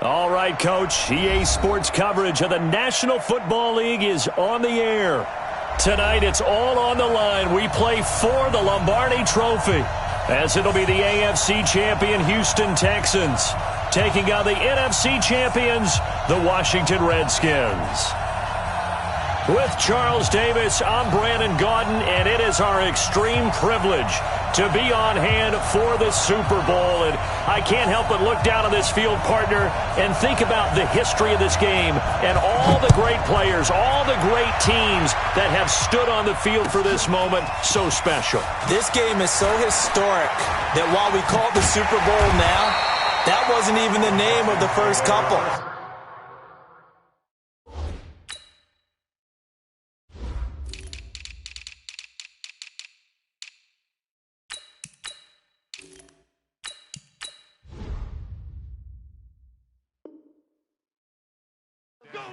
All right, Coach. EA Sports coverage of the National Football League is on the air. Tonight, it's all on the line. We play for the Lombardi Trophy, as it'll be the AFC champion Houston Texans taking on the NFC champions, the Washington Redskins. With Charles Davis, I'm Brandon Gaudin, and it is our extreme privilege to be on hand for the Super Bowl. And I can't help but look down on this field, partner, and think about the history of this game and all the great players, all the great teams that have stood on the field for this moment. So special. This game is so historic that while we call it the Super Bowl now, that wasn't even the name of the first couple.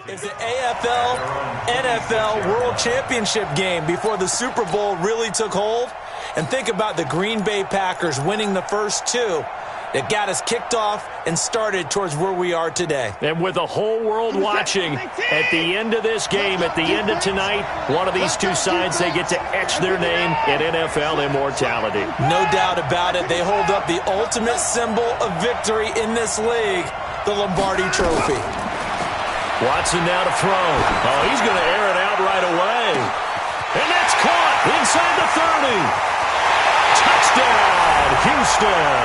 It's the AFL, NFL World Championship game before the Super Bowl really took hold. And think about the Green Bay Packers winning the first two that got us kicked off and started towards where we are today. And with the whole world watching, at the end of this game, at the end of tonight, one of these two sides, they get to etch their name in NFL immortality. No doubt about it. They hold up the ultimate symbol of victory in this league, the Lombardi Trophy. Watson now to throw. Oh, he's going to air it out right away. And that's caught inside the 30. Touchdown, Houston.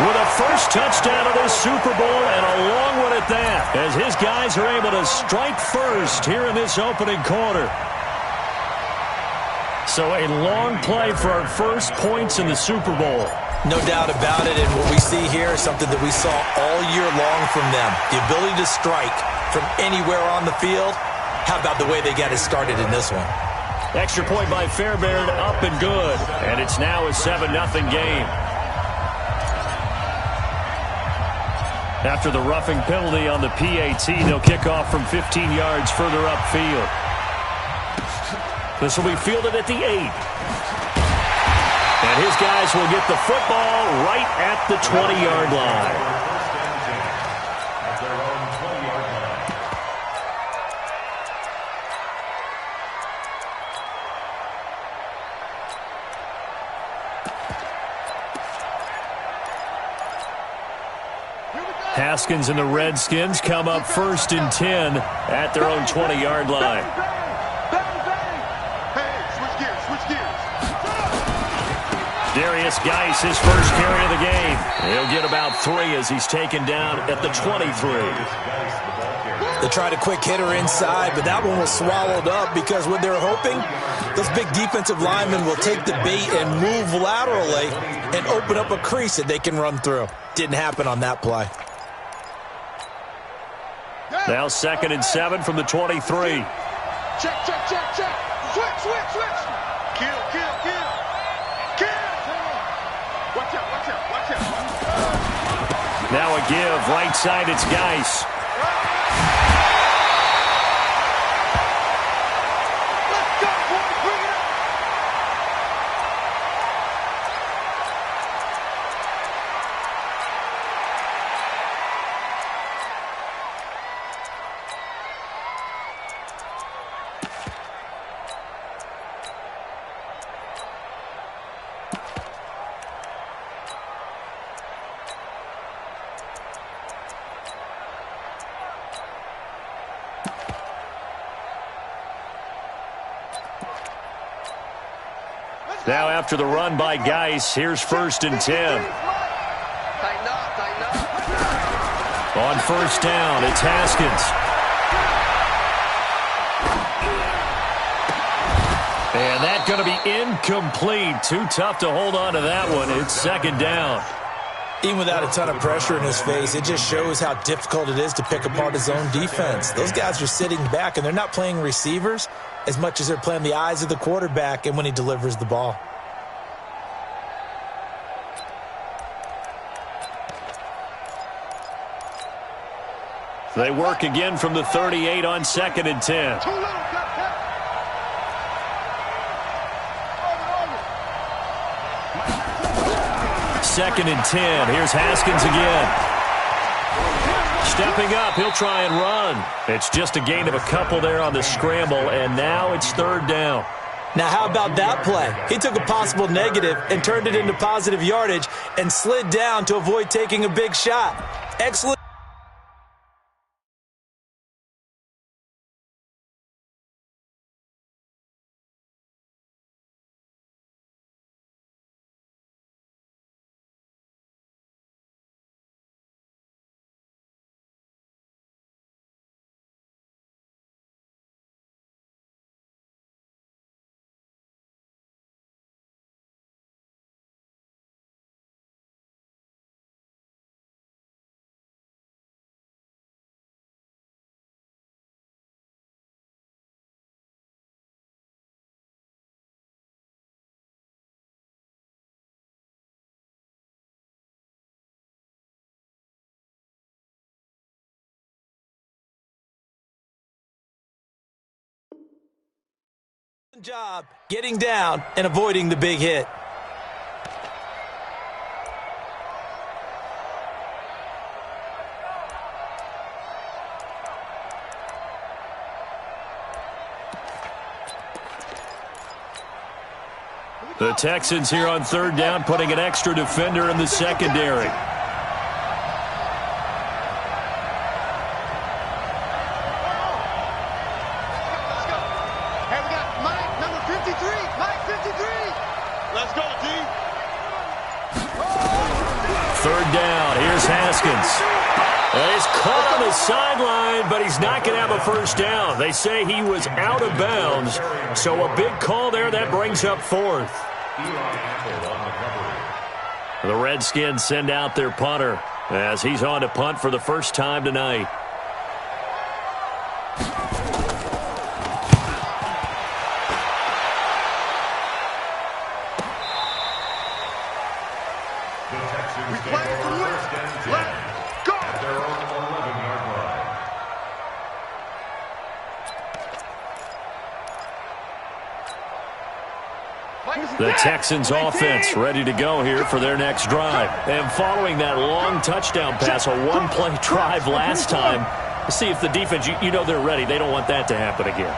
With a first touchdown of this Super Bowl and a long one at that, as his guys are able to strike first here in this opening quarter. So a long play for our first points in the Super Bowl. No doubt about it, and what we see here is something that we saw all year long from them. The ability to strike from anywhere on the field. How about the way they got it started in this one? Extra point by Fairbairn, up and good. And it's now a 7-0 game. After the roughing penalty on the PAT, they'll kick off from 15 yards further upfield. This will be fielded at the 8. And his guys will get the football right at the 20-yard line. Haskins and the Redskins come up 1st and 10 at their own 20-yard line. Darius Geis, his first carry of the game. He'll get about 3 as he's taken down at the 23. They tried a quick hitter inside, but that one was swallowed up because what they're hoping, those big defensive linemen will take the bait and move laterally and open up a crease that they can run through. Didn't happen on that play. Now 2nd and 7 from the 23. Check, check, check, check. Switch, switch, switch. Kill, kill, kill. Kill. Watch out, watch out, watch out. Now a give. Right side, it's Geis. Let's go, boys. Bring it up. Now after the run by Geis, here's 1st and 10. Tighten up, tighten up. On 1st down, it's Haskins. And that's going to be incomplete. Too tough to hold on to that one. It's 2nd down. Even without a ton of pressure in his face, it just shows how difficult it is to pick apart his own defense. Those guys are sitting back, and they're not playing receivers as much as they're playing the eyes of the quarterback and when he delivers the ball. They work again from the 38 on 2nd and 10. Second and 10. Here's Haskins again. Stepping up, he'll try and run. It's just a gain of a couple there on the scramble, and now it's third down. Now, how about that play? He took a possible negative and turned it into positive yardage and slid down to avoid taking a big shot. Excellent. Job getting down and avoiding the big hit. The Texans here on third down, putting an extra defender in the secondary. Third down, here's Haskins. He's caught on the sideline, but he's not going to have a first down. They say he was out of bounds, so a big call there that brings up fourth. The Redskins send out their punter as he's on to punt for the first time tonight. The Texans offense ready to go here for their next drive. And following that long touchdown pass, a one-play drive last time, see if the defense, you know they're ready. They don't want that to happen again.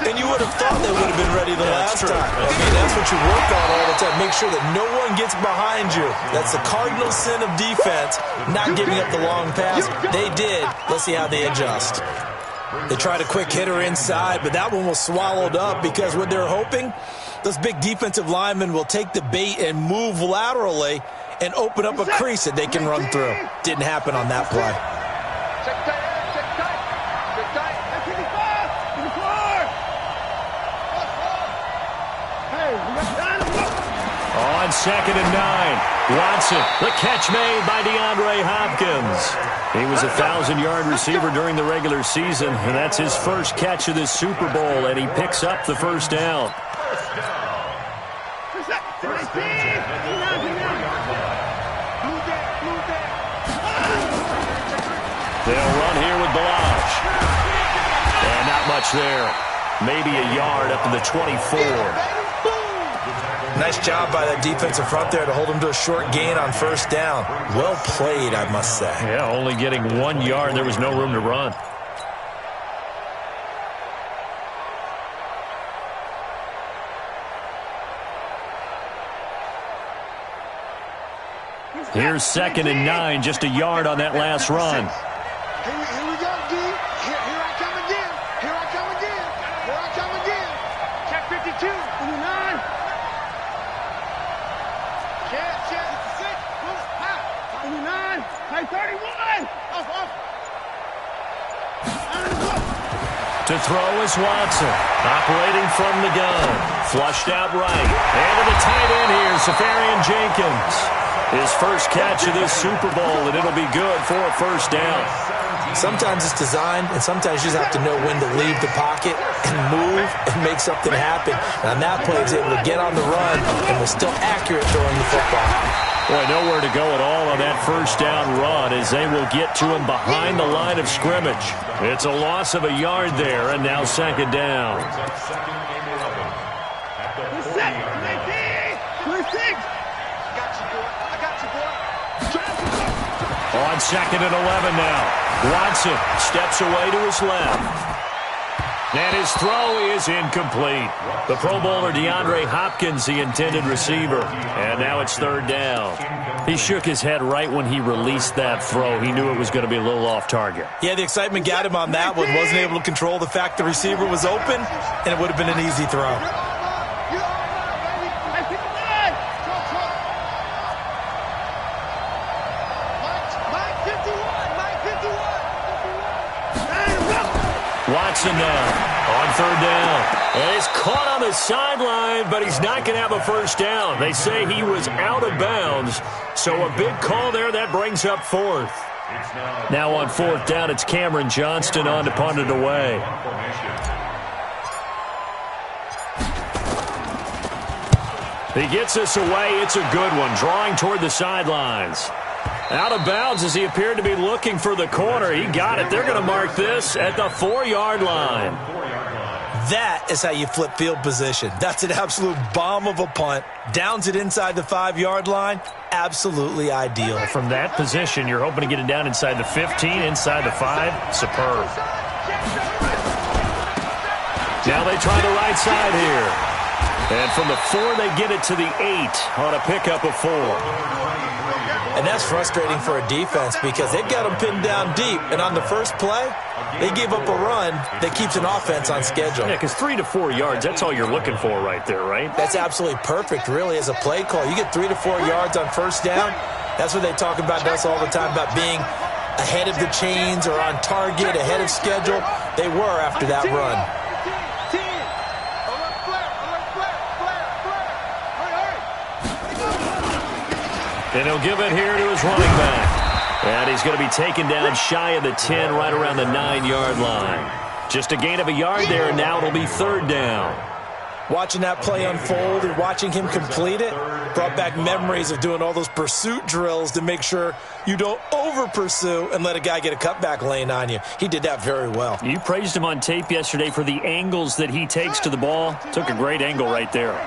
And you would have thought they would have been ready the last time. I mean, that's what you work on all the time. Make sure that no one gets behind you. That's the cardinal sin of defense, not giving up the long pass. They did. Let's see how they adjust. They tried a quick hitter inside, but that one was swallowed up because what they're hoping, those big defensive linemen will take the bait and move laterally and open up a crease that they can run through. Didn't happen on that play. On 2nd and 9, Watson, the catch made by DeAndre Hopkins. He was a 1,000-yard receiver during the regular season, and that's his first catch of this Super Bowl, and he picks up the first down. They'll run here with Balazs. And not much there. Maybe a yard up to the 24. Nice job by that defensive front there to hold him to a short gain on first down. Well played, I must say. Yeah, only getting 1 yard. There was no room to run. Here's 2nd and 9, just a yard on that last run. Here we go, D. Here I come again. Here I come again. Here I come again. Check 52. 59. Check 56. 59. Hey, 31. Off. To throw is Watson. Operating from the gun. Flushed out right. And to the tight end here, Safarian Jenkins. His first catch of this Super Bowl, and it'll be good for a first down. Sometimes it's designed, and sometimes you just have to know when to leave the pocket and move and make something happen. And on that play, he was able to get on the run and was still accurate throwing the football. Boy, nowhere to go at all on that first down run as they will get to him behind the line of scrimmage. It's a loss of a yard there, and now 2nd down. On 2nd and 11 now. Watson steps away to his left. And his throw is incomplete. The Pro Bowler DeAndre Hopkins, the intended receiver. And now it's third down. He shook his head right when he released that throw. He knew it was going to be a little off target. Yeah, the excitement got him on that one. Wasn't able to control the fact the receiver was open, and it would have been an easy throw. Watson now on third down. And he's caught on the sideline, but he's not going to have a first down. They say he was out of bounds, so a big call there. That brings up fourth. Now on fourth down, it's Cameron Johnston on to punt it away. He gets us away. It's a good one, drawing toward the sidelines. Out of bounds as he appeared to be looking for the corner. He got it. They're going to mark this at the 4-yard line. That is how you flip field position. That's an absolute bomb of a punt. Downs it inside the 5-yard line. Absolutely ideal. From that position, you're hoping to get it down inside the 15, inside the 5. Superb. Now they try the right side here. And from the 4, they get it to the 8 on a pickup of 4. And that's frustrating for a defense because they've got them pinned down deep. And on the first play, they gave up a run that keeps an offense on schedule. Yeah, because 3 to 4 yards, that's all you're looking for right there, right? That's absolutely perfect, really, as a play call. You get 3 to 4 yards on first down. That's what they talk about us all the time, about being ahead of the chains or on target, ahead of schedule. They were after that run. And he'll give it here to his running back. And he's going to be taken down shy of the 10, right around the 9-yard line. Just a gain of a yard there, and now it'll be third down. Watching that play unfold and watching him complete it brought back memories of doing all those pursuit drills to make sure you don't over-pursue and let a guy get a cutback lane on you. He did that very well. You praised him on tape yesterday for the angles that he takes to the ball. Took a great angle right there.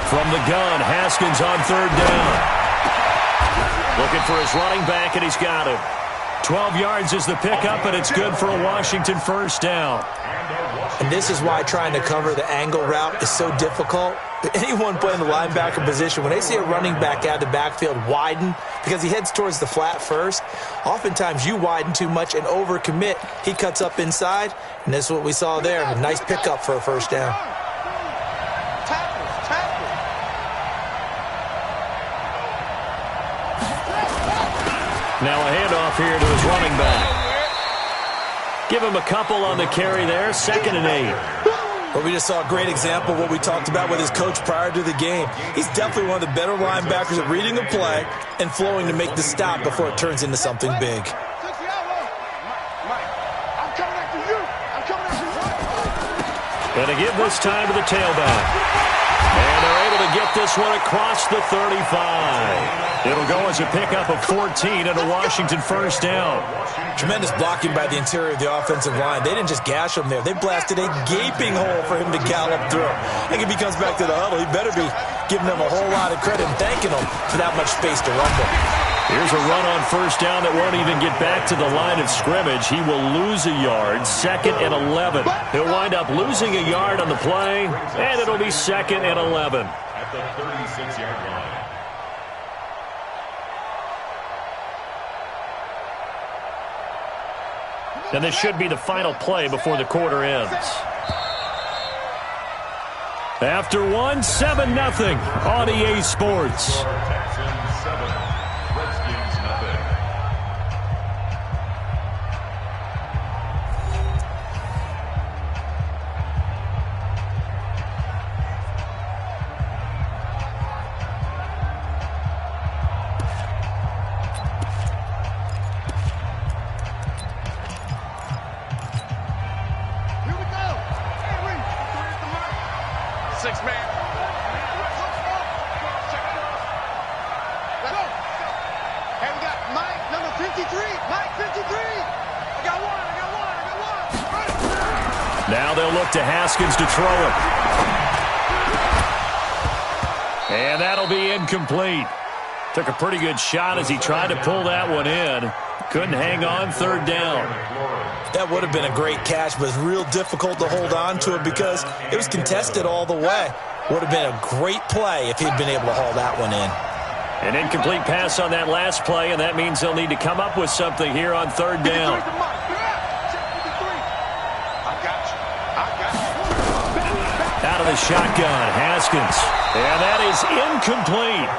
From the gun, Haskins on third down. Looking for his running back, and he's got him. 12 yards is the pickup, and it's good for a Washington first down. And this is why trying to cover the angle route is so difficult. Anyone playing the linebacker position, when they see a running back out of the backfield widen, because he heads towards the flat first, oftentimes you widen too much and overcommit. He cuts up inside, and this is what we saw there. A nice pickup for a first down. Now a handoff here to his running back. Give him a couple on the carry there, 2nd and 8. Well, we just saw a great example of what we talked about with his coach prior to the game. He's definitely one of the better linebackers at reading a play and flowing to make the stop before it turns into something big. And to give this time to the tailback. And they're able to get this one across the 35. It'll go as a pickup of 14 and a Washington first down. Tremendous blocking by the interior of the offensive line. They didn't just gash him there. They blasted a gaping hole for him to gallop through. I think if he comes back to the huddle, he better be giving them a whole lot of credit and thanking them for that much space to rumble. Here's a run on first down that won't even get back to the line of scrimmage. He will lose a yard, 2nd and 11. He'll wind up losing a yard on the play, and it'll be 2nd and 11. At the 36-yard line. And this should be the final play before the quarter ends. After one, 7-0 on EA Sports. Texans 7, Redskins nothing. Now they'll look to Haskins to throw it. And that'll be incomplete. Took a pretty good shot as he tried to pull that one in. Couldn't hang on, third down. That would have been a great catch, but it's real difficult to hold on to it because it was contested all the way. Would have been a great play if he'd been able to haul that one in. An incomplete pass on that last play, and that means they'll need to come up with something here on third down. Out of the shotgun, Haskins. And that is incomplete.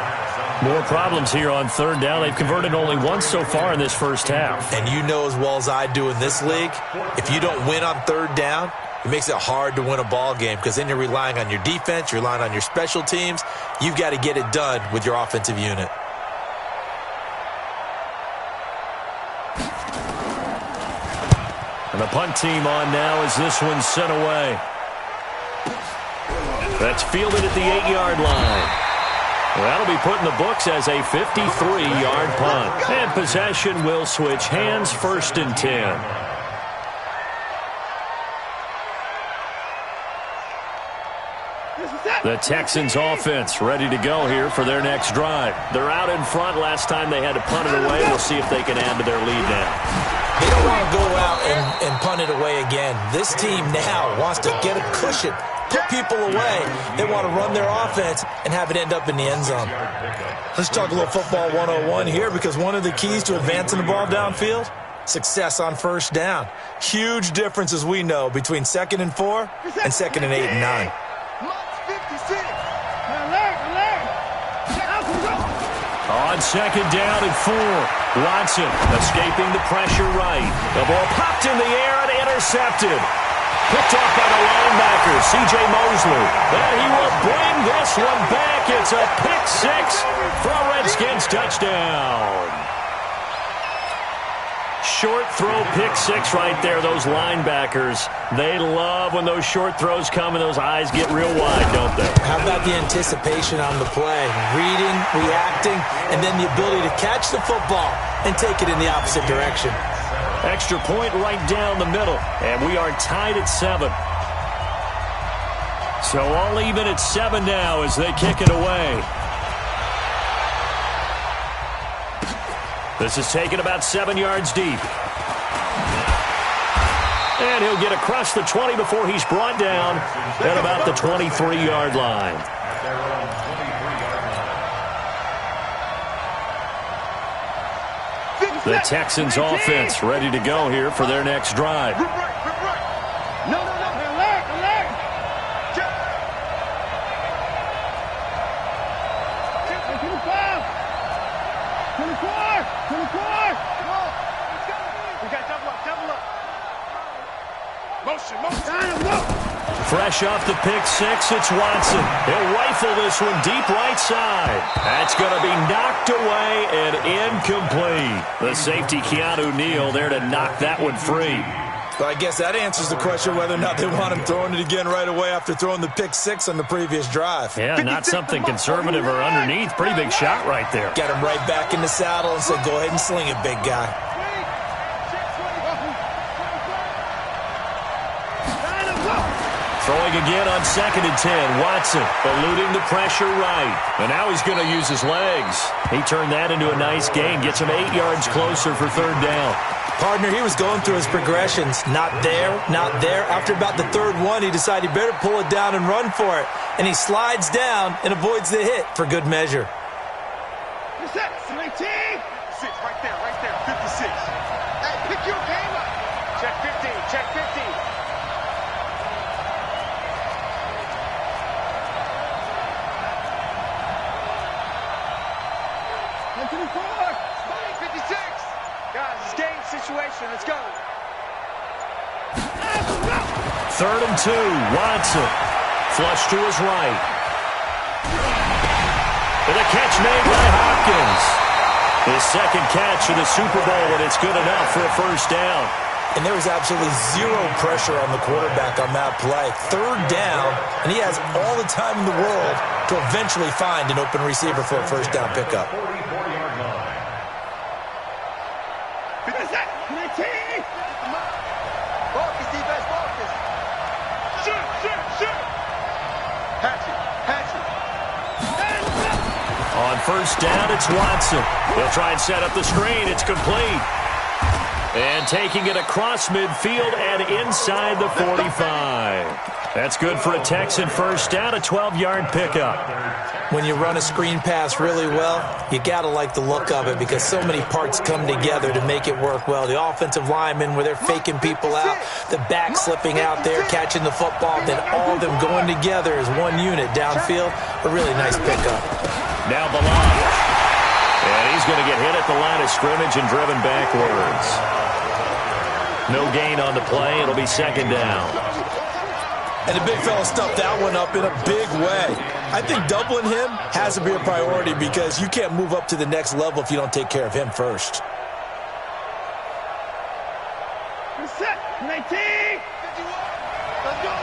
More problems here on third down. They've converted only once so far in this first half. And you know as well as I do in this league, if you don't win on third down, it makes it hard to win a ball game because then you're relying on your defense, you're relying on your special teams. You've got to get it done with your offensive unit. And the punt team on now as this one's sent away. That's fielded at the 8-yard line. Well, that'll be put in the books as a 53-yard punt. And possession will switch hands, 1st and 10. The Texans offense ready to go here for their next drive. They're out in front. Last time they had to punt it away. We'll see if they can add to their lead now. They don't want to go out and punt it away again. This team now wants to get a cushion, put people away. They want to run their offense and have it end up in the end zone. Let's talk a little football 101 here because one of the keys to advancing the ball downfield, success on first down. Huge difference, as we know, between 2nd and 4 and 2nd and 8 and 9. On 2nd down and 4, Watson escaping the pressure right. The ball popped in the air and intercepted. Picked off by the linebacker, C.J. Mosley. And he will bring this one back. It's a pick-6 for a Redskins touchdown. Short throw, pick-6 right there. Those linebackers, they love when those short throws come and those eyes get real wide, don't they? How about the anticipation on the play? Reading, reacting, and then the ability to catch the football and take it in the opposite direction. Extra point right down the middle, and we are tied at 7. So all even at 7 now as they kick it away. This is taken about 7 yards deep. And he'll get across the 20 before he's brought down at about the 23-yard line. The Texans offense ready to go here for their next drive. No, alert! Check. 24! Come on! We got double up. Motion! Fresh off the pick-6, it's Watson. He'll rifle this one deep right side. That's going to be knocked away and incomplete. The safety, Keanu Neal, there to knock that one free. Well, I guess that answers the question whether or not they want him throwing it again right away after throwing the pick-6 on the previous drive. Yeah, not something conservative or underneath. Pretty big shot right there. Get him right back in the saddle and say, go ahead and sling it, big guy. Throwing again on 2nd and 10. Watson eluding the pressure right. And now he's going to use his legs. He turned that into a nice gain. Gets him 8 yards closer for 3rd down. Partner, he was going through his progressions. Not there. After about the 3rd one, he decided he better pull it down and run for it. And he slides down and avoids the hit for good measure. What's that? 19? 6, right there. 56. Hey, pick your game up. Check 50. Guys, it's game situation. Let's go. 3rd and 2. Watson. Flush to his right. And a catch made by Hopkins. His 2nd catch of the Super Bowl, and it's good enough for a 1st down. And there was absolutely zero pressure on the quarterback on that play. 3rd down, and he has all the time in the world to eventually find an open receiver for a 1st down pickup. first down, it's Watson. He'll try and set up the screen. It's complete. And taking it across midfield and inside the 45. That's good for a Texan first down, a 12-yard pickup. When you run a screen pass really well, you got to like the look of it because so many parts come together to make it work well. The offensive linemen, where they're faking people out, the back slipping out there, catching the football, then all of them going together as one unit downfield. A really nice pickup. Now Balaj. And he's going to get hit at the line of scrimmage and driven backwards. No gain on the play. It'll be second down. And the big fella stuffed that one up in a big way. I think doubling him has to be a priority because you can't move up to the next level if you don't take care of him first. Set. 19. 51. Let's go.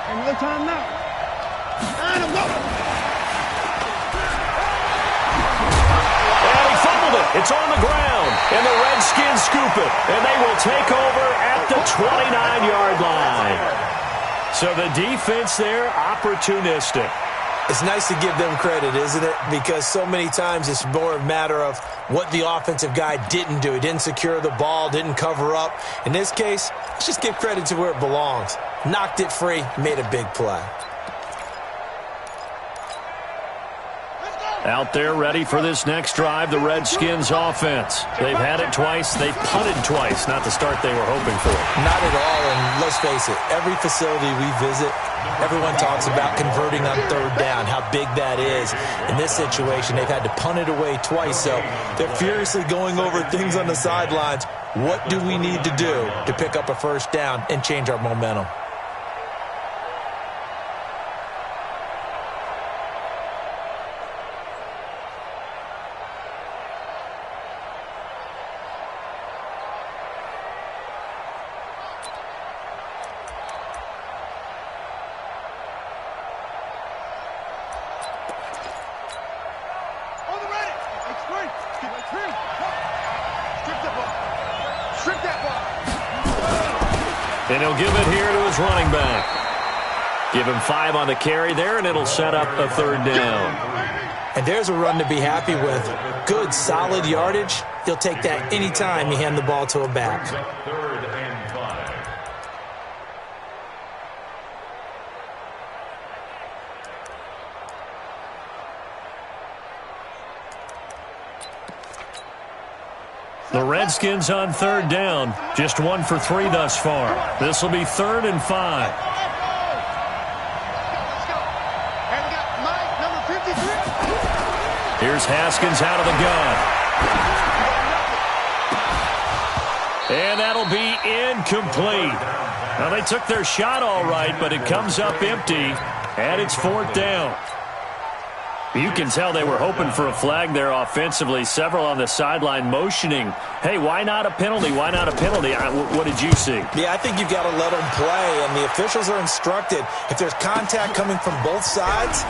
And no time now. And I'm going. And he fumbled it. It's on the ground. And the Redskins scoop it. And they will take over at the 29-yard line. So the defense there, opportunistic. It's nice to give them credit, isn't it? Because so many times it's more a matter of what the offensive guy didn't do. He didn't secure the ball, didn't cover up. In this case, let's just give credit to where it belongs. Knocked it free, made a big play. Out there ready for this next drive, the Redskins offense. They've had it twice. They've punted twice. Not the start they were hoping for. Not at all, and let's face it, every facility we visit, everyone talks about converting on third down, how big that is. In this situation, they've had to punt it away twice, so they're furiously going over things on the sidelines. What do we need to do to pick up a first down and change our momentum? And he'll give it here to his running back. Give him 5 on the carry there, and it'll set up a third down. And there's a run to be happy with. Good, solid yardage. He'll take that anytime you hand the ball to a back. Third and 5. The Redskins on third down. Just 1 for 3 thus far. This will be 3rd and 5. Here's Haskins out of the gun. And that'll be incomplete. Now, they took their shot all right, but it comes up empty, and it's 4th down. You can tell they were hoping for a flag there offensively. Several on the sideline motioning, hey, why not a penalty? Why not a penalty? What did you see? Yeah, I think you've got to let them play, and the officials are instructed. If there's contact coming from both sides,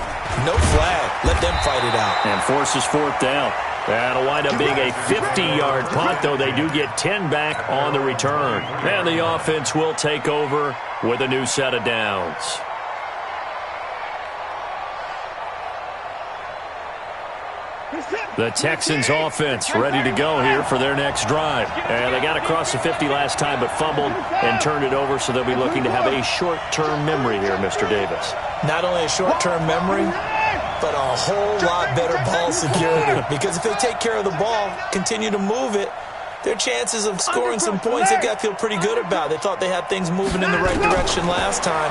no flag. Let them fight it out. And forces 4th down. That'll wind up being a 50-yard punt, though they do get 10 back on the return. And the offense will take over with a new set of downs. The Texans offense ready to go here for their next drive. And they got across the 50 last time but fumbled and turned it over, so they'll be looking to have a short-term memory here, Mr. Davis. Not only a short-term memory, but a whole lot better ball security. Because if they take care of the ball, continue to move it, their chances of scoring some points, they've got to feel pretty good about. They thought they had things moving in the right direction last time.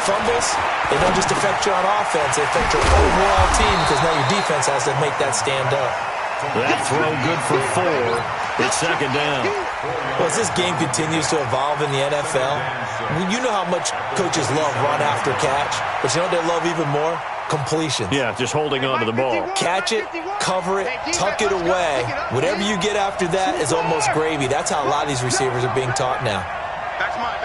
Fumbles, they don't just affect you on offense, they affect your overall team because now your defense has to make that stand up. That throw good for 4. It's 2nd down. Well, as this game continues to evolve in the NFL, you know how much coaches love run after catch, but you know what they love even more? Completions. Yeah, just holding on to the ball. Catch it, cover it, tuck it away. Whatever you get after that is almost gravy. That's how a lot of these receivers are being taught now. That's mine.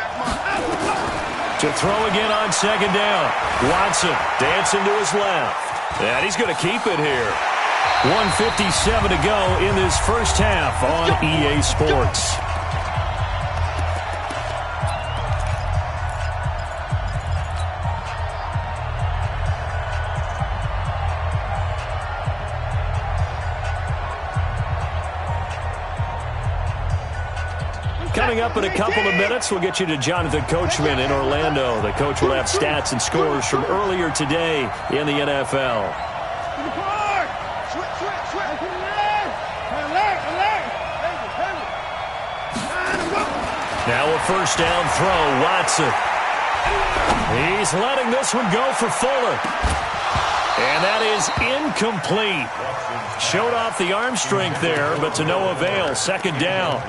To throw again on 2nd down. Watson dancing to his left. And he's going to keep it here. 1:57 to go in this first half on EA Sports. Coming up in a couple of minutes, we'll get you to Jonathan Coachman in Orlando. The coach will have stats and scores from earlier today in the NFL. Now a first down throw, Watson. He's letting this one go for Fuller. And that is incomplete. Showed off the arm strength there, but to no avail. Second down.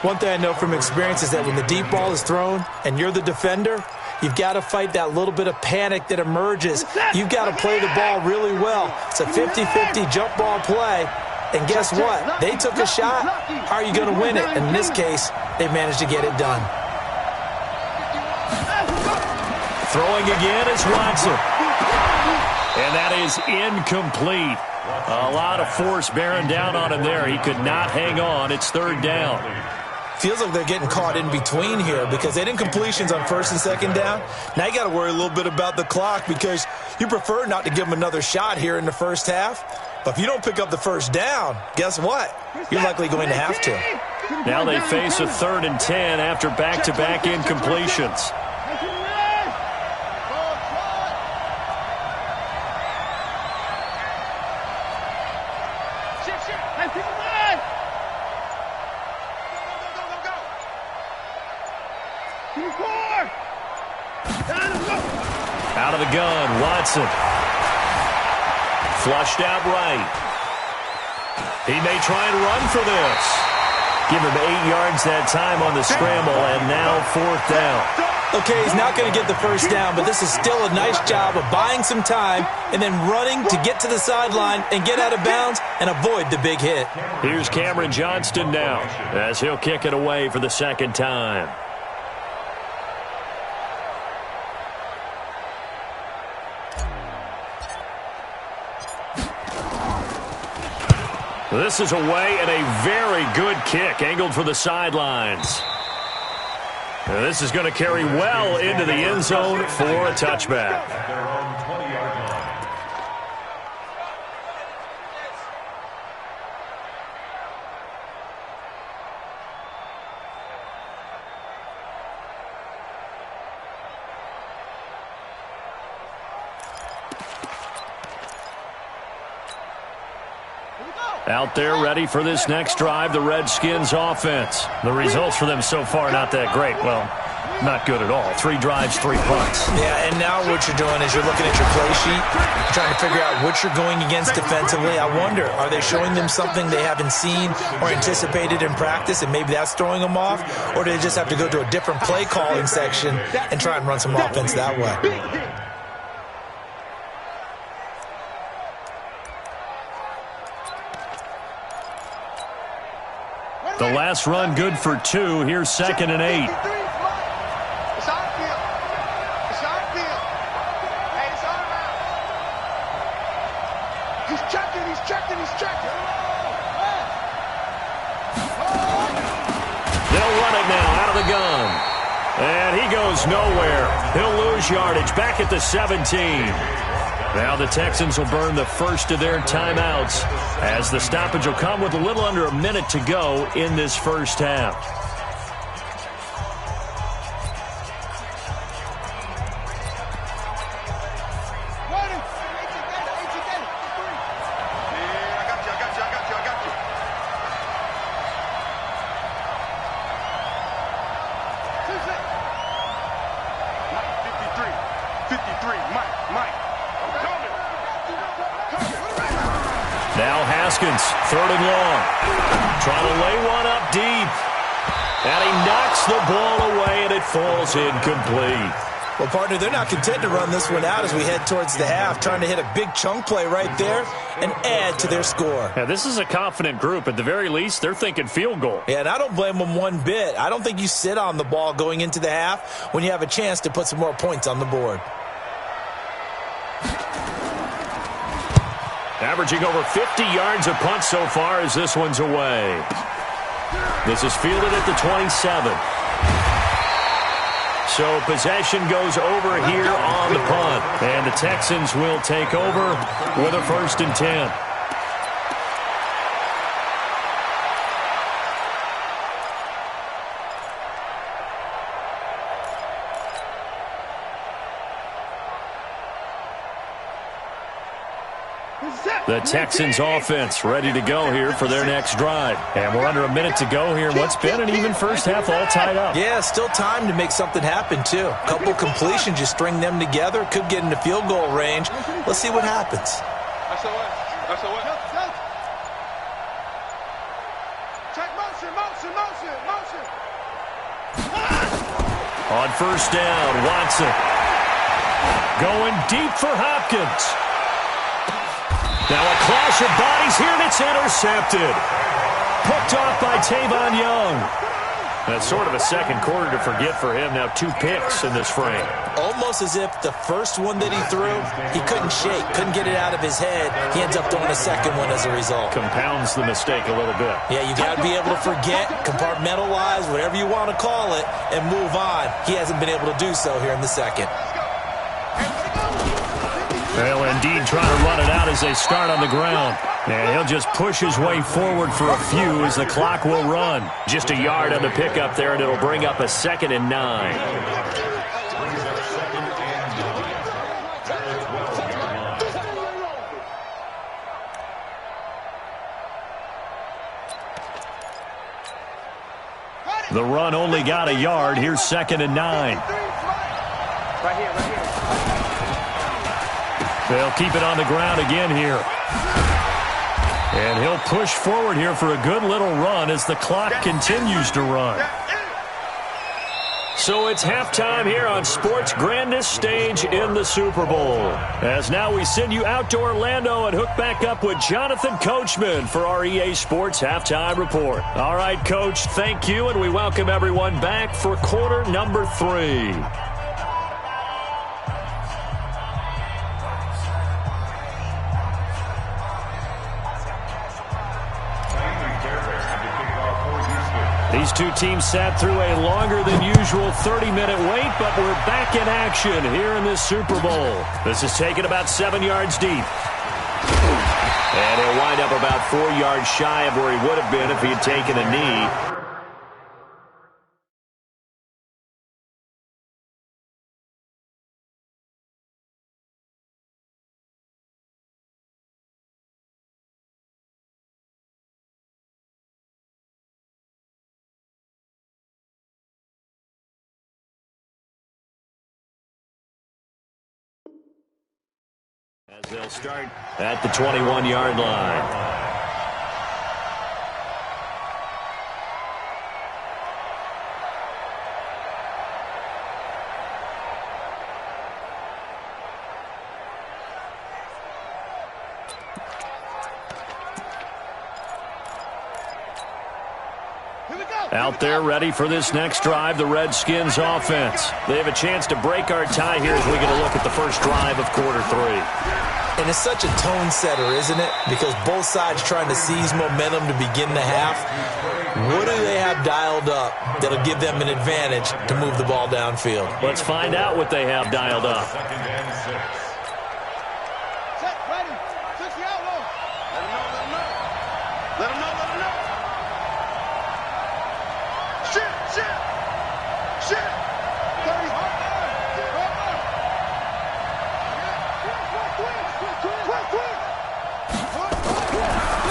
One thing I know from experience is that when the deep ball is thrown and you're the defender, you've got to fight that little bit of panic that emerges. You've got to play the ball really well. It's a 50-50 jump ball play. And guess what? They took a shot. How are you going to win it? And in this case, they managed to get it done. Throwing again is Watson. And that is incomplete. A lot of force bearing down on him there. He could not hang on. It's third down. Feels like they're getting caught in between here because they didn't completions on first and second down. Now you got to worry a little bit about the clock because you prefer not to give them another shot here in the first half. But if you don't pick up the first down, guess what? You're likely going to have to. Now they face a 3rd and 10 after back-to-back incompletions. Out of the gun, Watson. Flushed out right. He may try and run for this. Give him 8 yards that time on the scramble, and now 4th down. Okay, he's not going to get the first down, but this is still a nice job of buying some time and then running to get to the sideline and get out of bounds and avoid the big hit. Here's Cameron Johnston now as he'll kick it away for the second time. This is away and a very good kick angled for the sidelines. Now this is going to carry well into the end zone for a touchback. Their own 20-yard line. Out there ready for this next drive, the Redskins offense. The results for them so far not that great. Well, not good at all. 3 drives, 3 punts. Yeah, and now what you're doing is you're looking at your play sheet, trying to figure out what you're going against defensively. I wonder, are they showing them something they haven't seen or anticipated in practice, and maybe that's throwing them off? Or do they just have to go to a different play calling section and try and run some offense that way? The last run good for 2. Here's 2nd and 8. It's our field. It's our field. Hey, it's all around. He's checking, he's checking, he's checking. They'll run it now out of the gun. And he goes nowhere. He'll lose yardage back at the 17. Now the Texans will burn the first of their timeouts as the stoppage will come with a little under a minute to go in this first half. Now Haskins, 3rd and long. Trying to lay one up deep. And he knocks the ball away, and it falls incomplete. Well, partner, they're not content to run this one out as we head towards the half, trying to hit a big chunk play right there and add to their score. Yeah, this is a confident group. At the very least, they're thinking field goal. Yeah, and I don't blame them one bit. I don't think you sit on the ball going into the half when you have a chance to put some more points on the board. Averaging over 50 yards a punt so far as this one's away. This is fielded at the 27. So possession goes over here on the punt. And the Texans will take over with a 1st and 10. The Texans offense ready to go here for their next drive. And we're under a minute to go here in what's been an even first half, all tied up. Yeah, still time to make something happen, too. A couple completions, you string them together, could get into field goal range. Let's see what happens. On first down, Watson going deep for Hopkins. Now a clash of bodies here, and it's intercepted. Picked off by Tavon Young. That's sort of a second quarter to forget for him. Now 2 picks in this frame. Almost as if the first one that he threw, he couldn't shake, couldn't get it out of his head. He ends up throwing a second one as a result. Compounds the mistake a little bit. Yeah, you got to be able to forget, compartmentalize, whatever you want to call it, and move on. He hasn't been able to do so here in the second. They'll indeed try to run it out as they start on the ground. And he'll just push his way forward for a few as the clock will run. Just a yard on the pickup there, and it'll bring up a 2nd and 9. The run only got a yard. Here's 2nd and 9. Right here. They'll keep it on the ground again here. And he'll push forward here for a good little run as the clock continues to run. So it's halftime here on sports' grandest stage in the Super Bowl. As now we send you out to Orlando and hook back up with Jonathan Coachman for our EA Sports Halftime Report. All right, Coach, thank you, and we welcome everyone back for quarter number 3. These two teams sat through a longer than usual 30-minute wait, but we're back in action here in this Super Bowl. This is taken about 7 yards deep. And he'll wind up about 4 yards shy of where he would have been if he had taken a knee. As they'll start at the 21-yard line. Out there ready for this next drive, the Redskins offense. They have a chance to break our tie here as we get a look at the first drive of quarter 3. And it's such a tone setter, isn't it? Because both sides trying to seize momentum to begin the half. What do they have dialed up that'll give them an advantage to move the ball downfield? Let's find out what they have dialed up.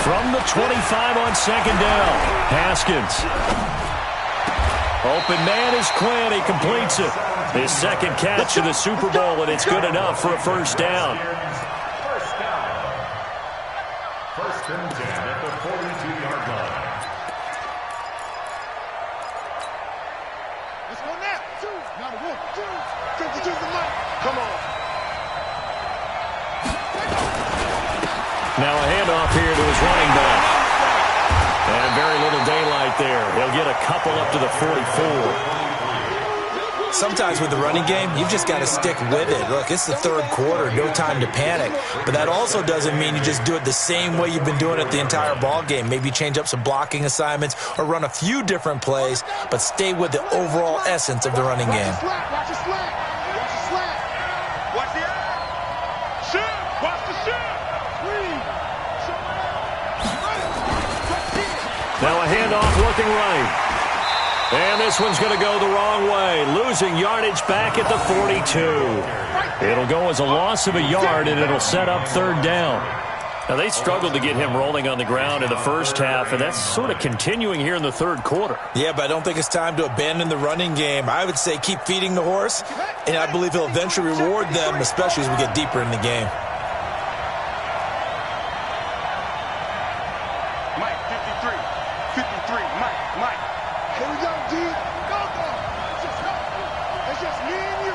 From the 25 on second down, Haskins. Open man is Quinn. He completes it. His second catch of the Super Bowl, and it's good enough for a first down. First and 10 at the 42-yard line. Let's go now. 2. Now the 1, 2. Take the mic. Come on. Now a handoff here to his running back. And very little daylight there. He'll get a couple up to the 44. Sometimes with the running game, you've just got to stick with it. Look, it's the third quarter, no time to panic. But that also doesn't mean you just do it the same way you've been doing it the entire ball game. Maybe change up some blocking assignments or run a few different plays, but stay with the overall essence of the running game. Watch the slack. Watch the slack. Watch the shoot. Watch the shoot. Now a handoff looking right. And this one's going to go the wrong way. Losing yardage back at the 42. It'll go as a loss of a yard, and it'll set up third down. Now, they struggled to get him rolling on the ground in the first half, and that's sort of continuing here in the third quarter. Yeah, but I don't think it's time to abandon the running game. I would say keep feeding the horse, and I believe he'll eventually reward them, especially as we get deeper in the game. Mike, 53. 53, Mike. Here we go, G. Go. It's just me and you.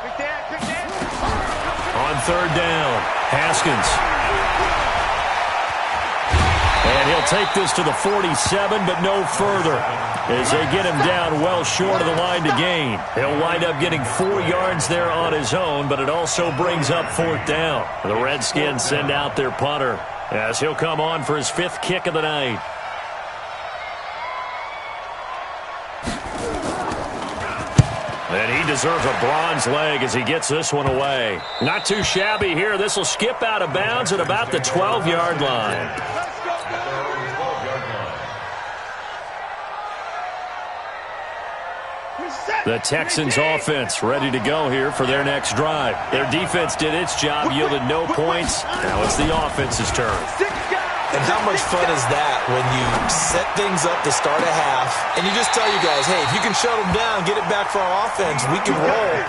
Quick that. On third down, Haskins. And he'll take this to the 47, but no further, as they get him down well short of the line to gain. He'll wind up getting 4 yards there on his own, but it also brings up fourth down. The Redskins send out their punter, as he'll come on for his 5th kick of the night. And he deserves a bronze leg as he gets this one away. Not too shabby here. This will skip out of bounds at about the 12-yard line. The Texans offense ready to go here for their next drive. Their defense did its job, yielded no points. Now it's the offense's turn. And how much fun is that when you set things up to start a half, and you just tell you guys, hey, if you can shut them down, get it back for our offense, we can roll.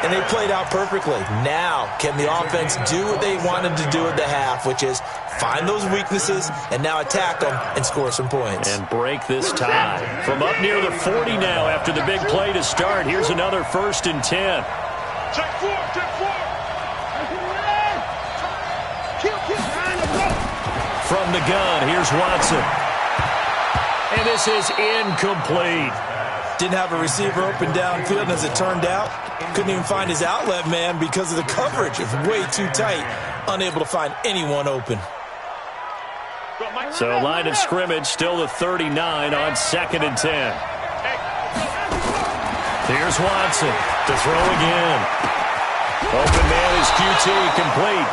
And they played out perfectly. Now, can the offense do what they wanted to do at the half, which is find those weaknesses and now attack them and score some points. And break this tie. From up near the 40 now after the big play to start, here's another 1st and 10. Check 4. Kill. From the gun, here's Watson. And this is incomplete. Didn't have a receiver open downfield, and as it turned out, couldn't even find his outlet man because of the coverage. It's way too tight, unable to find anyone open. So line of scrimmage, still the 39 on 2nd and 10. Here's Watson to throw again. Open man is QT, complete.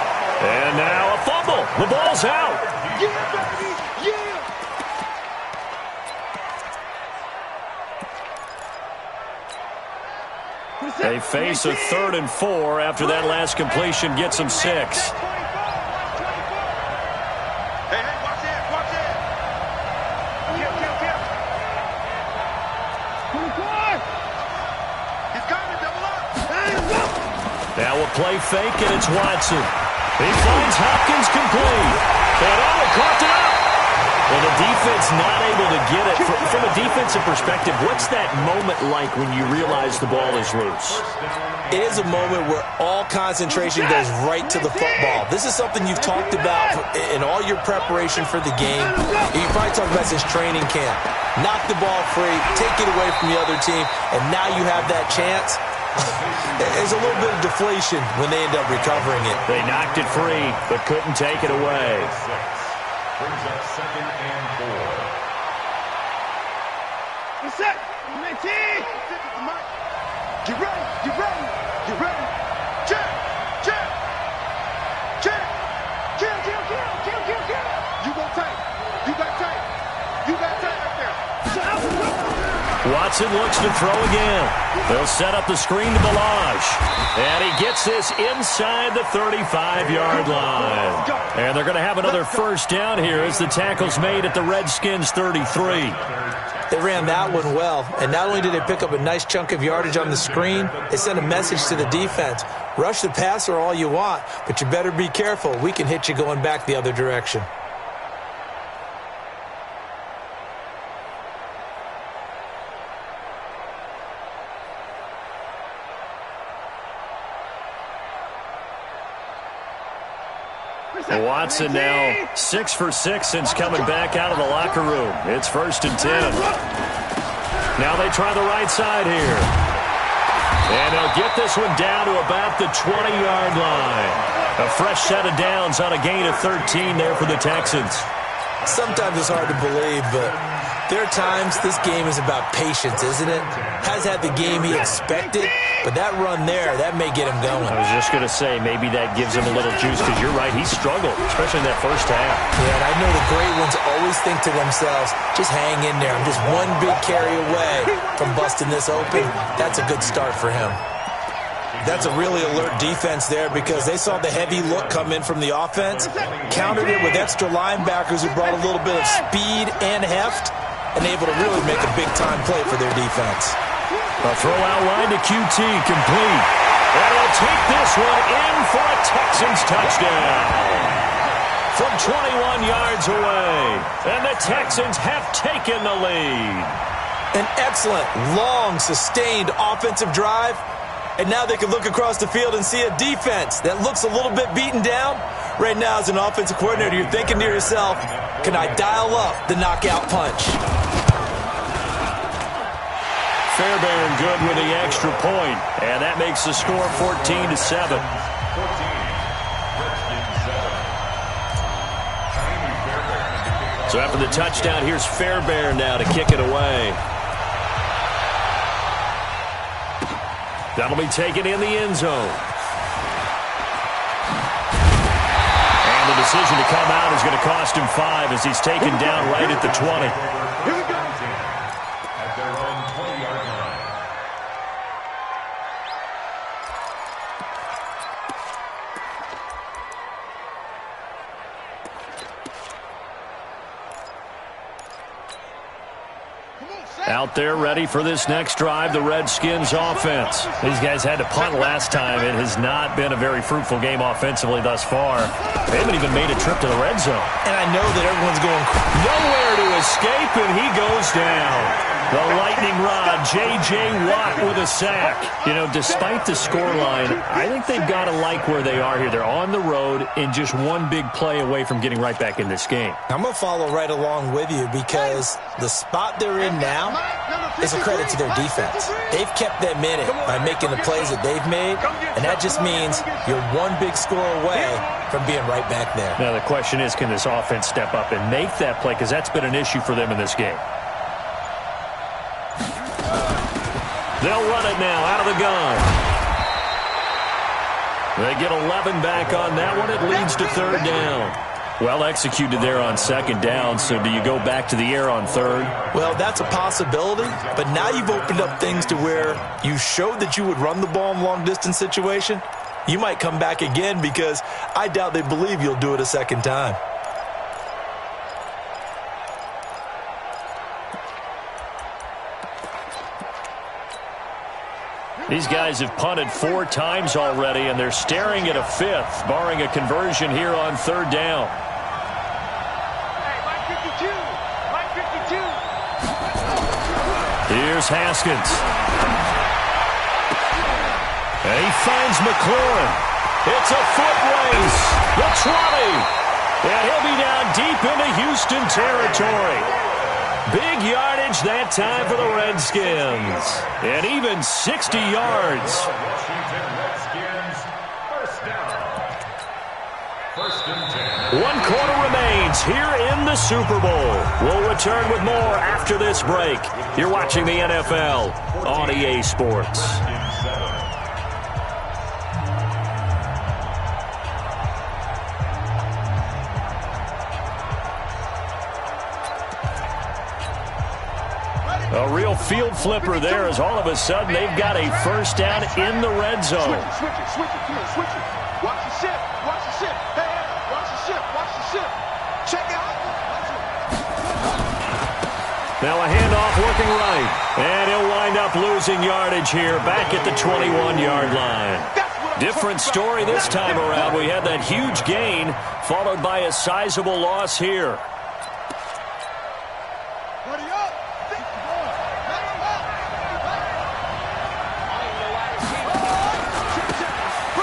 And now a fumble. The ball's out. Yeah, baby. Yeah. They face a 3rd and 4 after that last completion gets them 6. Hey, watch it. Kill. 24. He's coming, double up. Now a play fake, and it's Watson. He finds Hopkins complete. And he caught it up. Well, the defense not able to get it. From a defensive perspective, what's that moment like when you realize the ball is loose? It is a moment where all concentration goes right to the football. This is something you've talked about in all your preparation for the game. You probably talked about since training camp. Knock the ball free, take it away from the other team, and now you have that chance. There's a little bit of deflation when they end up recovering it. They knocked it free, but couldn't take it away. Brings up 2nd and 4. What's up? Get ready. Check. Kill. You got tight up there. Watson looks to throw again. They'll set up the screen to Balazs. And he gets this inside the 35-yard line. And they're going to have another 1st down here as the tackle's made at the Redskins' 33. They ran that one well, and not only did they pick up a nice chunk of yardage on the screen, they sent a message to the defense. Rush the passer all you want, but you better be careful. We can hit you going back the other direction. Watson now 6 for 6 since coming back out of the locker room. It's 1st and 10. Now they try the right side here. And they'll get this one down to about the 20-yard line. A fresh set of downs on a gain of 13 there for the Texans. Sometimes it's hard to believe, but there are times this game is about patience, isn't it? Has had the game he expected, but that run there, that may get him going. I was just going to say, maybe that gives him a little juice, because you're right, he struggled, especially in that first half. Yeah, and I know the great ones always think to themselves, just hang in there. I'm just one big carry away from busting this open. That's a good start for him. That's a really alert defense there because they saw the heavy look come in from the offense, countered it with extra linebackers who brought a little bit of speed and heft, and able to really make a big-time play for their defense. A throw out line to QT, complete. And he'll take this one in for a Texans touchdown. From 21 yards away, and the Texans have taken the lead. An excellent, long, sustained offensive drive, and now they can look across the field and see a defense that looks a little bit beaten down. Right now, as an offensive coordinator, you're thinking to yourself, can I dial up the knockout punch? Fairbairn good with the extra point, and that makes the score 14-7. So after the touchdown, here's Fairbairn now to kick it away. That'll be taken in the end zone. And the decision to come out is going to cost him 5 as he's taken down right at the 20. Here we go. At their own 20-yard line. Out there ready for this next drive, the Redskins offense. These guys had to punt last time. It has not been a very fruitful game offensively thus far. They haven't even made a trip to the red zone. And I know that everyone's going Nowhere to escape, and he goes down. The lightning rod, J.J. Watt with a sack. You know, despite the scoreline, I think they've got to like where they are here. They're on the road and just one big play away from getting right back in this game. I'm going to follow right along with you because the spot they're in now is a credit to their defense. They've kept them in it by making the plays that they've made, and that just means you're one big score away from being right back there. Now, the question is, can this offense step up and make that play? Because that's been an issue for them in this game. They'll run it now out of the gun. They get 11 back on that one. It leads to third down. Well executed there on second down, so do you go back to the air on third? Well, that's a possibility, but now you've opened up things to where you showed that you would run the ball in long-distance situation. You might come back again because I doubt they believe you'll do it a second time. These guys have punted 4 times already, and they're staring at a 5th, barring a conversion here on third down. Hey, Mike 52. Mike 52. Here's Haskins. And he finds McLaurin. It's a foot race. The 20. And he'll be down deep into Houston territory. Big yardage that time for the Redskins. And even 60 yards. Washington Redskins, first down. First and 10. 1 quarter remains here in the Super Bowl. We'll return with more after this break. You're watching the NFL on EA Sports. A real field flipper there as all of a sudden they've got a first down in the red zone. Switch it. Come on, switch it. Watch the shift. Watch the shift. Hey, watch the shift. Watch the shift. Check it out. Now a handoff working right. And he'll wind up losing yardage here back at the 21-yard line. Different story this time around. We had that huge gain followed by a sizable loss here.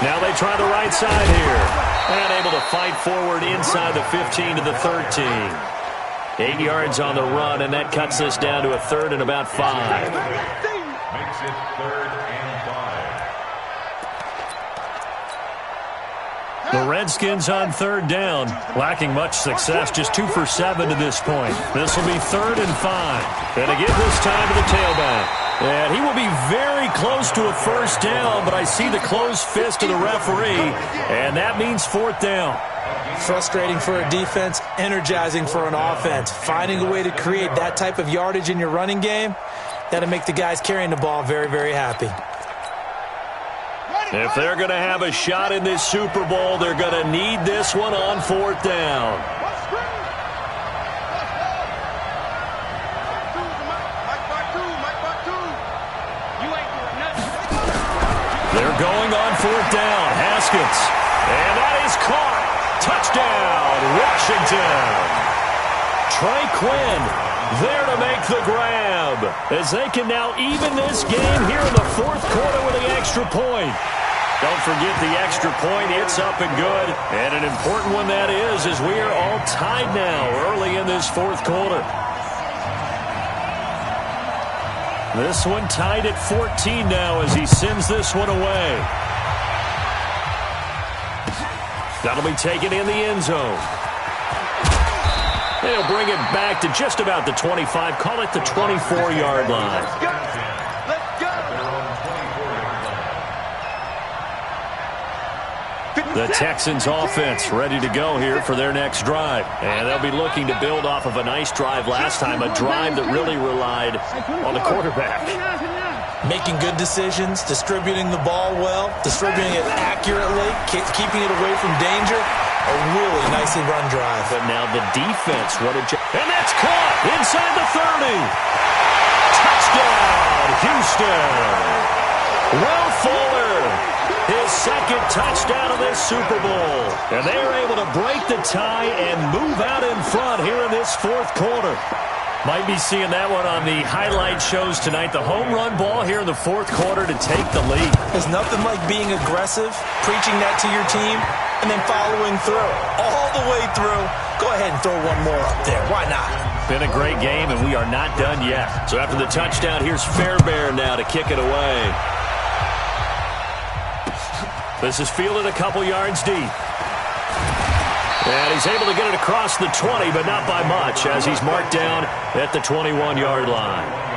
Now they try the right side here. And able to fight forward inside the 15 to the 13. 8 yards on the run, and that cuts this down to a third and about 5. Makes it third and 5. The Redskins on third down, lacking much success, just 2 for 7 to this point. This will be third and 5. And to give this time to the tailback. And he will be very close to a first down, but I see the closed fist of the referee, and that means fourth down. Frustrating for a defense, energizing for an offense. Finding a way to create that type of yardage in your running game, that'll make the guys carrying the ball very, very happy. Ready? If they're going to have a shot in this Super Bowl, they're going to need this one on 4th down. They're going on 4th down. Haskins. And that is caught. Touchdown, Washington. Trey Quinn there to make the grab, as they can now even this game here in the 4th quarter with the extra point. Don't forget the extra point. It's up and good. And an important one that is, as we are all tied now early in this 4th quarter. This one tied at 14 now as he sends this one away. That'll be taken in the end zone. They'll bring it back to just about the 25. Call it the 24-yard line. The Texans offense ready to go here for their next drive. And they'll be looking to build off of a nice drive last time, a drive that really relied on the quarterback. Making good decisions, distributing the ball well, distributing it accurately, keeping it away from danger. A really nicely run drive. But now the defense, and that's caught inside the 30. Touchdown, Houston. Will Fuller, his second touchdown of this Super Bowl. And they are able to break the tie and move out in front here in this 4th quarter. Might be seeing that one on the highlight shows tonight. The home run ball here in the 4th quarter to take the lead. There's nothing like being aggressive, preaching that to your team, and then following through. All the way through. Go ahead and throw one more up there. Why not? Been a great game, and we are not done yet. So after the touchdown, here's Fairbairn now to kick it away. This is fielded a couple yards deep. And he's able to get it across the 20, but not by much, as he's marked down at the 21-yard line.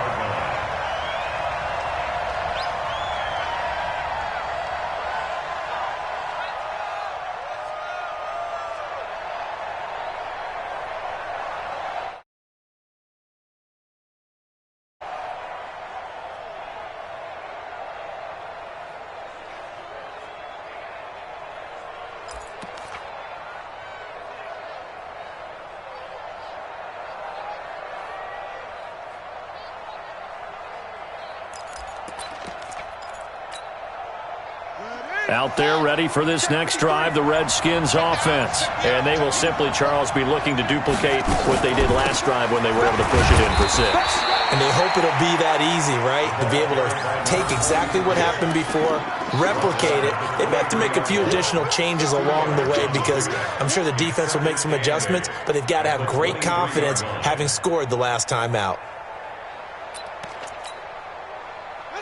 Out there ready for this next drive, the Redskins offense. And they will simply, Charles, be looking to duplicate what they did last drive when they were able to push it in for 6. And they hope it'll be that easy, right? To be able to take exactly what happened before, replicate it. They may have to make a few additional changes along the way because I'm sure the defense will make some adjustments, but they've got to have great confidence having scored the last time out.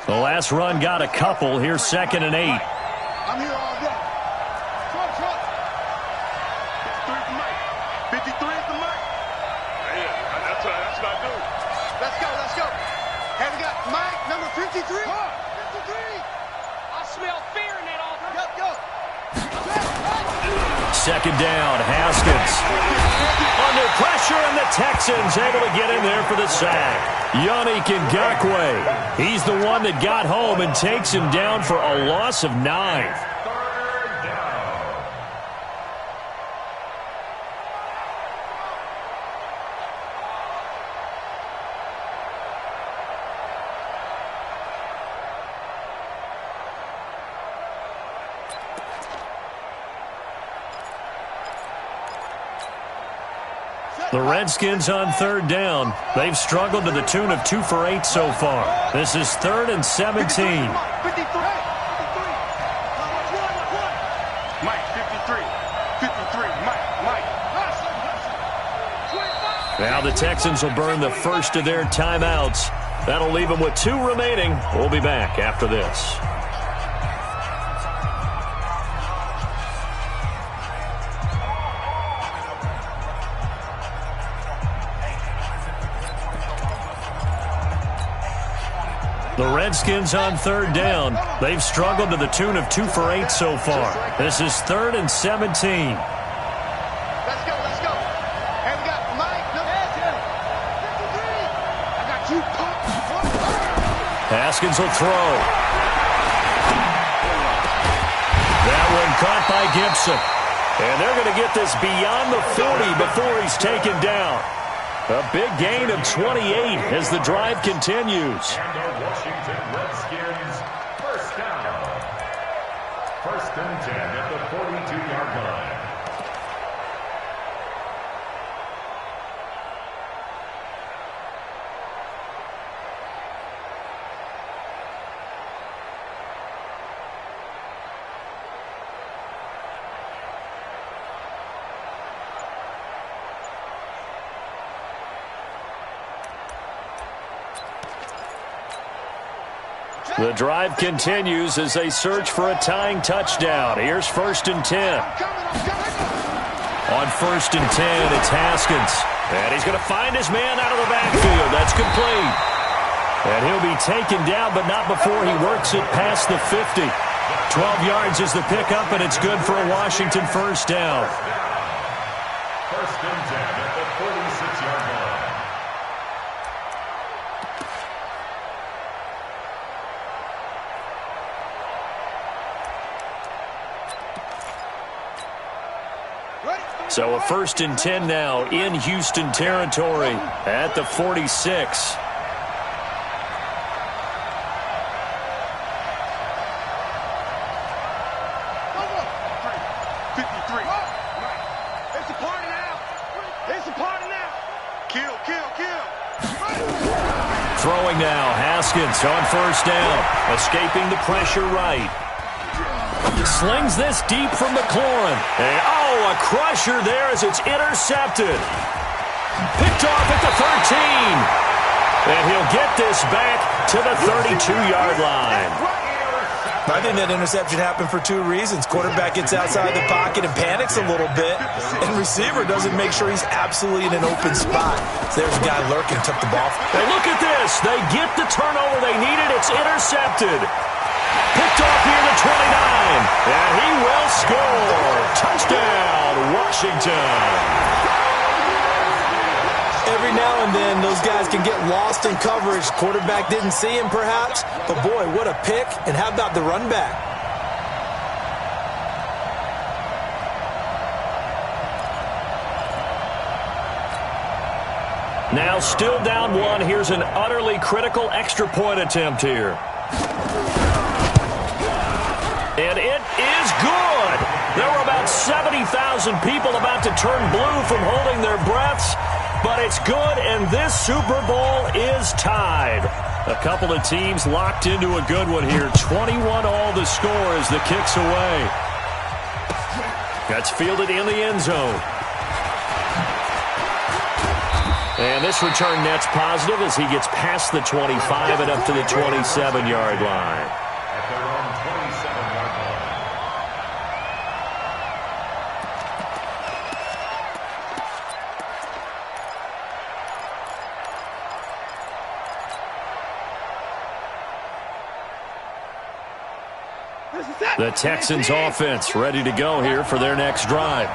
The last run got a couple. Here's 2nd and 8. I'm here all day. Truck. 53 is the mic. 53 is the mic. Yeah, that's what I do. Let's go. Have we got Mike, number 53? 53. I smell fear in that office. Yep, go. 2nd down, Haskins. Under pressure, and the Texans able to get in there for the sack. Yannick Ngakoue. He's the one that got home and takes him down for a loss of 9. The Redskins on 3rd down. They've struggled to the tune of 2 for 8 so far. This is 3rd and 17. 53. Mike, 53. 53. Mike. Now the Texans will burn the first of their timeouts. That'll leave them with 2 remaining. We'll be back after this. The Redskins on 3rd down. They've struggled to the tune of 2 for 8 so far. This is 3rd and 17. Let's go. And we got Mike, number 53. I got you. Haskins will throw. caught by Gibson. And they're going to get this beyond the 40 before he's taken down. A big gain of 28 as the drive continues. And the Washington Redskins, first down. First and 10 at the 42-yard line. The drive continues as they search for a tying touchdown. Here's first and 10. On first and 10, it's Haskins. And he's going to find his man out of the backfield. That's complete. And he'll be taken down, but not before he works it past the 50. 12 yards is the pickup, and it's good for a Washington first down. First and 10 at the 46-yard line. So a first and 10 now in Houston territory at the 46. 53. It's a party now. It's a party now. Kill, kill, kill. Throwing now, Haskins on first down. Escaping the pressure right. Slings this deep from McLaurin. And, a crusher there as it's intercepted. Picked off at the 13. And he'll get this back to the 32-yard line. I think that interception happened for two reasons. Quarterback gets outside the pocket and panics a little bit, and receiver doesn't make sure he's absolutely in an open spot. So there's a guy lurking, took the ball. And look at this. They get the turnover they needed. It's intercepted. Picked off here to 29. And he will score. Touchdown, Washington. Every now and then, those guys can get lost in coverage. Quarterback didn't see him, perhaps. But, boy, what a pick. And how about the run back? Now still down one. Here's an utterly critical extra point attempt here. And it is good. There were about 70,000 people about to turn blue from holding their breaths. But it's good, and this Super Bowl is tied. A couple of teams locked into a good one here. 21 all the score as the kick's away. That's fielded in the end zone. And this return net's positive as he gets past the 25 and up to the 27-yard line. At their own 27-yard line. The Texans offense ready to go here for their next drive.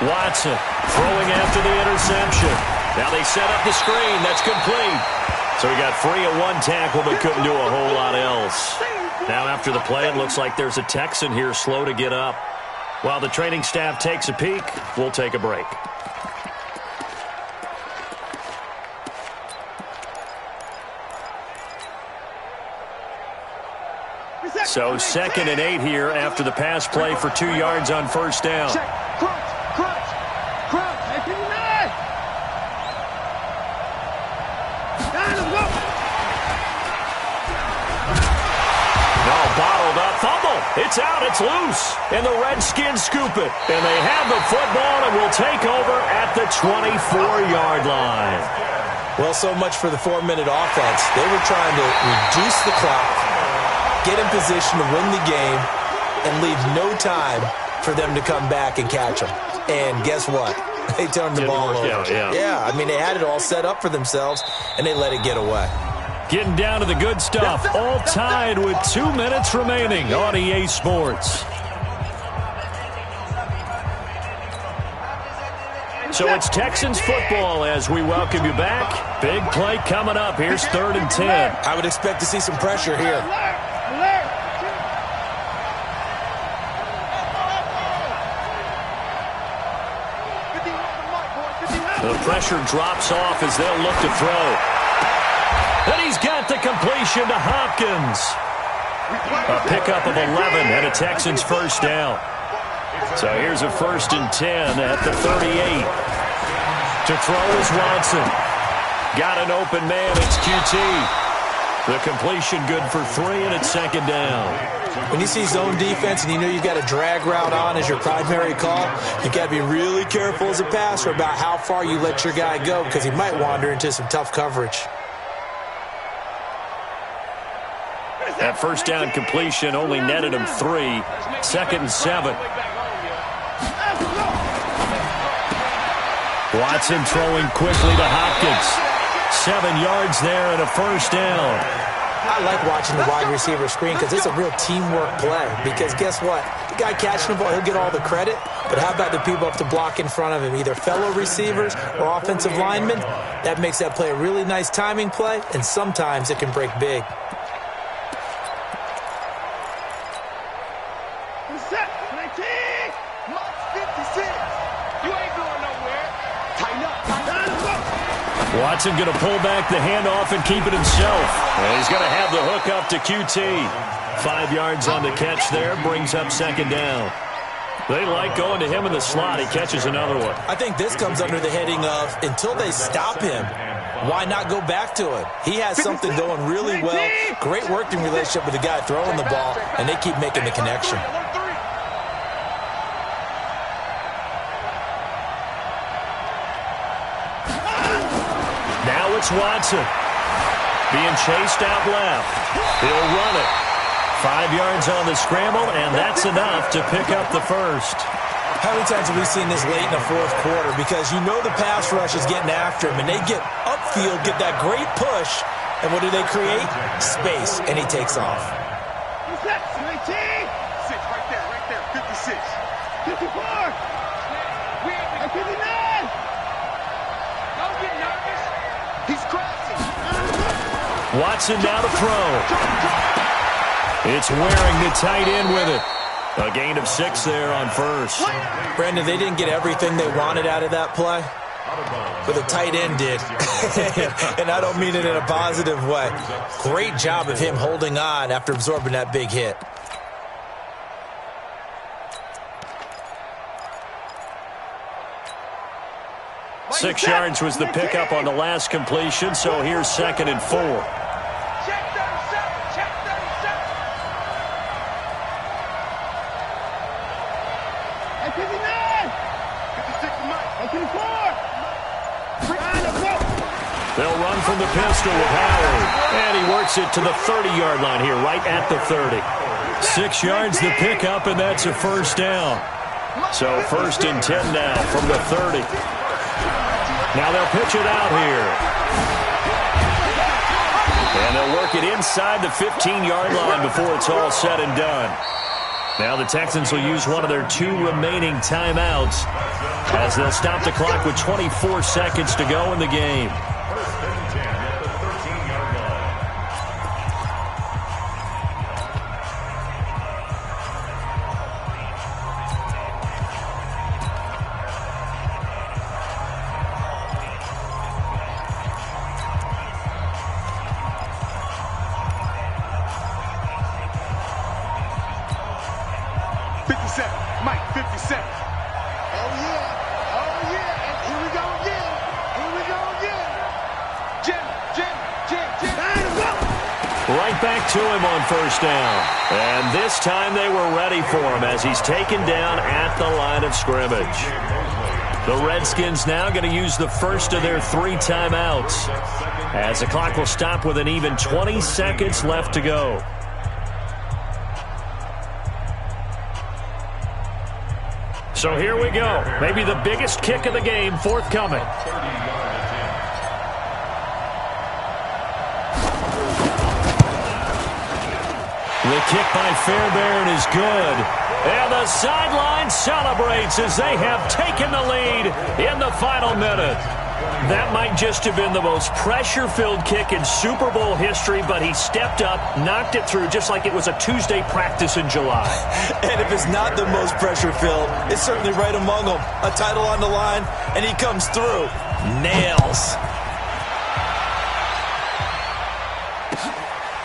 Watson throwing after the interception. Now they set up the screen. That's complete. So he got free of one tackle but couldn't do a whole lot else. Now after the play, it looks like there's a Texan here slow to get up. While the training staff takes a peek, we'll take a break. So 2nd and 8 here after the pass play for 2 yards on first down. Bottled up, fumble. It's out, it's loose. And the Redskins scoop it. And they have the football and will take over at the 24-yard line. Well, so much for the 4-minute offense. They were trying to reduce the clock, get in position to win the game, and leave no time for them to come back and catch them. And guess what? They turned the ball over. Yeah, I mean, they had it all set up for themselves, and they let it get away. Getting down to the good stuff. All tied with 2 minutes remaining on EA Sports. So it's Texans football as we welcome you back. Big play coming up. Here's 3rd and 10. I would expect to see some pressure here. The pressure drops off as they'll look to throw. And he's got the completion to Hopkins. A pickup of 11 and a Texans first down. So here's a 1st and 10 at the 38. To throw is Watson. Got an open man. It's QT. The completion good for 3, and it's 2nd down. When you see zone defense and you know you've got a drag route on as your primary call, you've got to be really careful as a passer about how far you let your guy go because he might wander into some tough coverage. That first down completion only netted him 3. 2nd and 7. Watson throwing quickly to Hopkins. 7 yards there and a first down. I like watching the wide receiver screen because it's a real teamwork play. Because guess what? The guy catching the ball, he'll get all the credit. But how about the people up to block in front of him, either fellow receivers or offensive linemen? That makes that play a really nice timing play, and sometimes it can break big. Watson going to pull back the handoff and keep it himself. And he's going to have the hook up to QT. 5 yards on the catch there, brings up 2nd down. They like going to him in the slot. He catches another one. I think this comes under the heading of until they stop him, why not go back to him? He has something going really well. Great working relationship with the guy throwing the ball, and they keep making the connection. Now it's Watson. Being chased out left. He'll run it. 5 yards on the scramble, and that's enough to pick up the first. How many times have we seen this late in the 4th quarter? Because you know the pass rush is getting after him, and they get upfield, get that great push, and what do they create? Space, and he takes off. What's that? 19? 6, right there, 56. 54. And 59. Don't get nervous. He's crossing. Watson now to throw. It's Waring the tight end with it. A gain of 6 there on first. Brandon, they didn't get everything they wanted out of that play, but the tight end did. And I don't mean it in a positive way. Great job of him holding on after absorbing that big hit. Six yards was the pickup on the last completion, so here's 2nd and 4. Check 37. Check 37. And 59. 56 to Mike. And 54. They'll run from the pistol with Howard. And he works it to the 30-yard line here, right at the 30. 6 yards the pickup, and that's a first down. So 1st and 10 now from the 30. Now they'll pitch it out here. And they'll work it inside the 15-yard line before it's all said and done. Now the Texans will use one of their 2 remaining timeouts as they'll stop the clock with 24 seconds to go in the game. Back to him on first down. And this time they were ready for him as he's taken down at the line of scrimmage. The Redskins now going to use the first of their 3 timeouts as the clock will stop with an even 20 seconds left to go. So here we go. Maybe the biggest kick of the game forthcoming. The kick by Fairbairn is good. And the sideline celebrates as they have taken the lead in the final minute. That might just have been the most pressure-filled kick in Super Bowl history, but he stepped up, knocked it through just like it was a Tuesday practice in July. And if it's not the most pressure-filled, it's certainly right among them. A title on the line, and he comes through. Nails.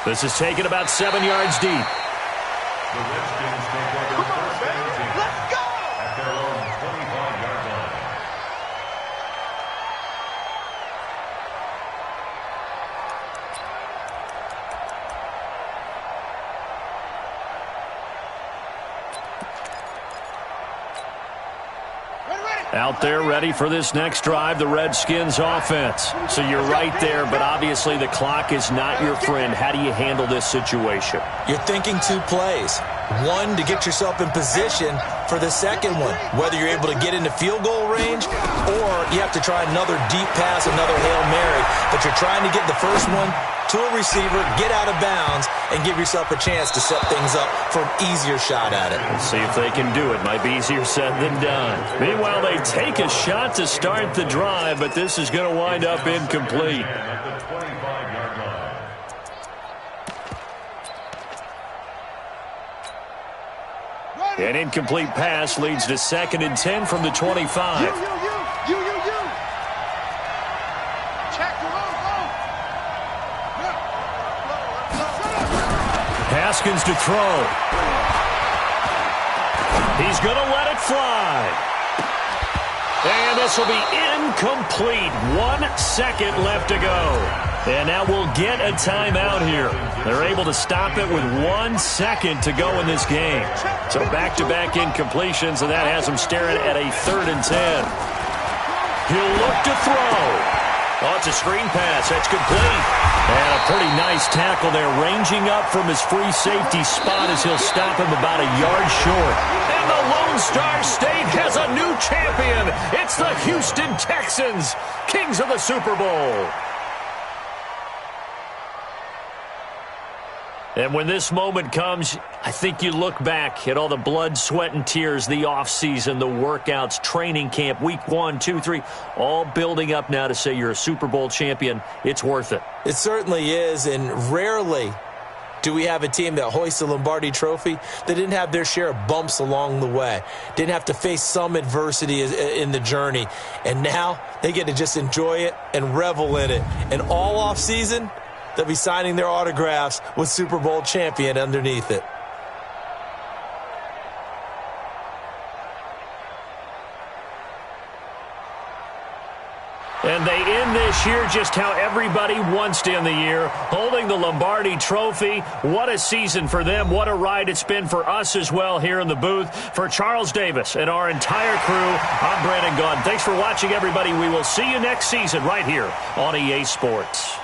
This is taken about 7 yards deep. The Redskins take over first and 10 at their own 25-yard line. Out there ready for this next drive, the Redskins offense. So you're right there, but obviously the clock is not your friend. How do you handle this situation? You're thinking 2 plays. One, to get yourself in position for the second one, whether you're able to get into field goal range or you have to try another deep pass, another Hail Mary. But you're trying to get the first one to a receiver, get out of bounds, and give yourself a chance to set things up for an easier shot at it. Let's see if they can do it. Might be easier said than done. Meanwhile, they take a shot to start the drive, but this is going to wind up incomplete. At the 25-yard line. An incomplete pass leads to 2nd and 10 from the 25. You. Check, go. Haskins to throw. He's going to let it fly. And this will be incomplete. 1 second left to go. And now we'll get a timeout here. They're able to stop it with 1 second to go in this game. So back-to-back incompletions, and that has them staring at a 3rd and 10. He'll look to throw. Oh, it's a screen pass. That's complete. And a pretty nice tackle there, ranging up from his free safety spot as he'll stop him about a yard short. And the Lone Star State has a new champion. It's the Houston Texans, kings of the Super Bowl. And when this moment comes, I think you look back at all the blood, sweat, and tears, the offseason, the workouts, training camp, week 1, 2, 3, all building up now to say you're a Super Bowl champion. It's worth it. It certainly is, and rarely do we have a team that hoists the Lombardi Trophy that didn't have their share of bumps along the way, didn't have to face some adversity in the journey, and now they get to just enjoy it and revel in it. And all offseason, they'll be signing their autographs with Super Bowl champion underneath it. And they end this year just how everybody wants to end the year, holding the Lombardi Trophy. What a season for them. What a ride it's been for us as well here in the booth. For Charles Davis and our entire crew, I'm Brandon Gaudin. Thanks for watching, everybody. We will see you next season right here on EA Sports.